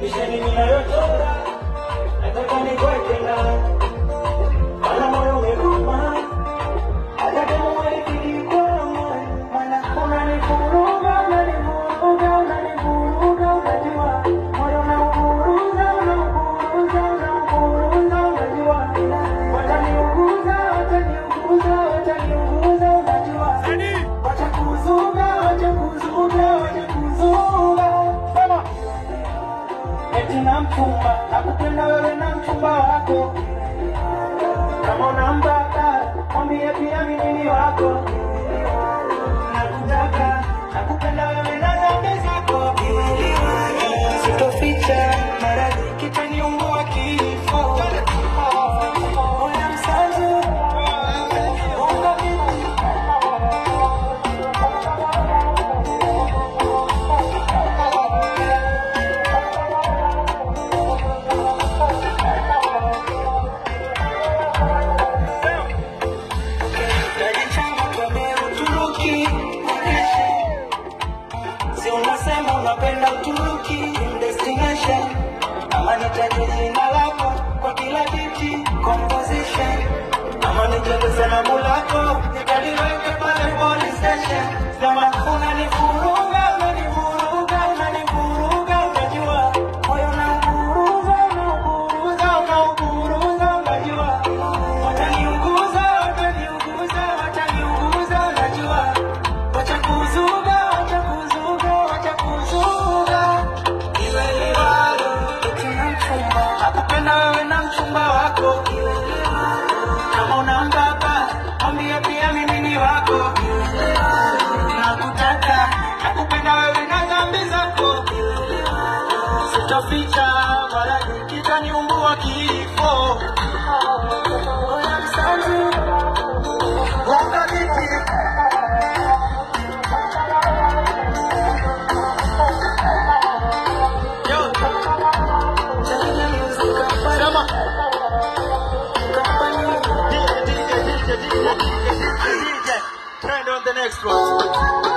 misheni ninayochora nataka nikweke na wala moyo umegoma hata kama walipigikwa mwana unanivuruga unanivuruga unanivuruga unajua moyo unauvuruga unauvuruga unauvuruga unajua wataniuguza wataniuguza wataniuguza unajua watakuzuga watakuzuga watakuzuga sema eti na mchumba nakupenda wewe na mchumba wako kama unambaka mwambie pia mimi ni wako nakutaka nakupenda wewe na dhambi zako sitoficha maradhi kitaniumbua kifo unasema unapenda Uturuki destination ama nitaje jina lako kwa kila kiti composition ama nitaje salamu lako nikaliweke pale police station sema unanivuruga unanivuruga unanivuruga unajua moyo unauvuruga unauvuruga unauvuruga unajua wataniuguza wataniuguza wataniuguza unajua watakuzuga nakupenda wewe na mchumba wako kama unambaka mwambie pia mimi ni wako nakutaka nakupenda wewe na dhambi zako sitoficha wala kitaniumbua kifo Trend on the next one.